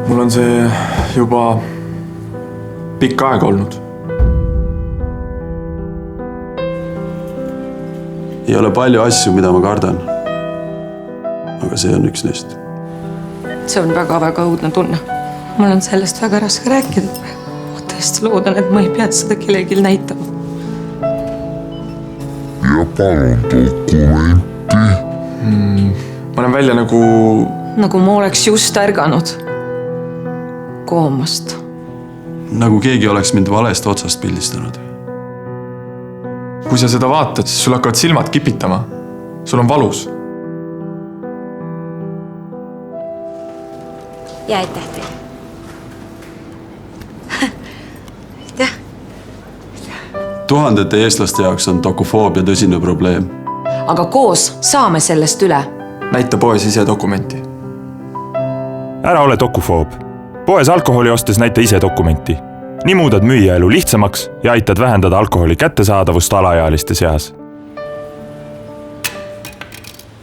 Mul on see juba pikka aega olnud. Ei ole palju asju, mida ma kardan. Aga see on üks neist. See on väga-väga õudne tunne. Mul on sellest väga raske rääkida. Ma tõesti loodan, et ma ei pea seda kellelgi näitama. Ja palun dokumenti. Ma olen välja Nagu ma oleks just ärganud koomast. Nagu keegi oleks mind valest otsast pildistanud. Kui sa seda vaatad, siis sul hakkavad silmad kipitama. Sul on valus. Ja aitäh teile. Aitäh. Tuhandete eestlaste jaoks on dokufoobia tõsine probleem. Aga koos saame sellest üle. Näita poes ise dokumenti. Ära ole dokufoob. Poes alkoholi ostes näita ise dokumenti. Nii muudad müüja elu lihtsamaks ja aitad vähendada alkoholi kättesaadavust alaealiste seas.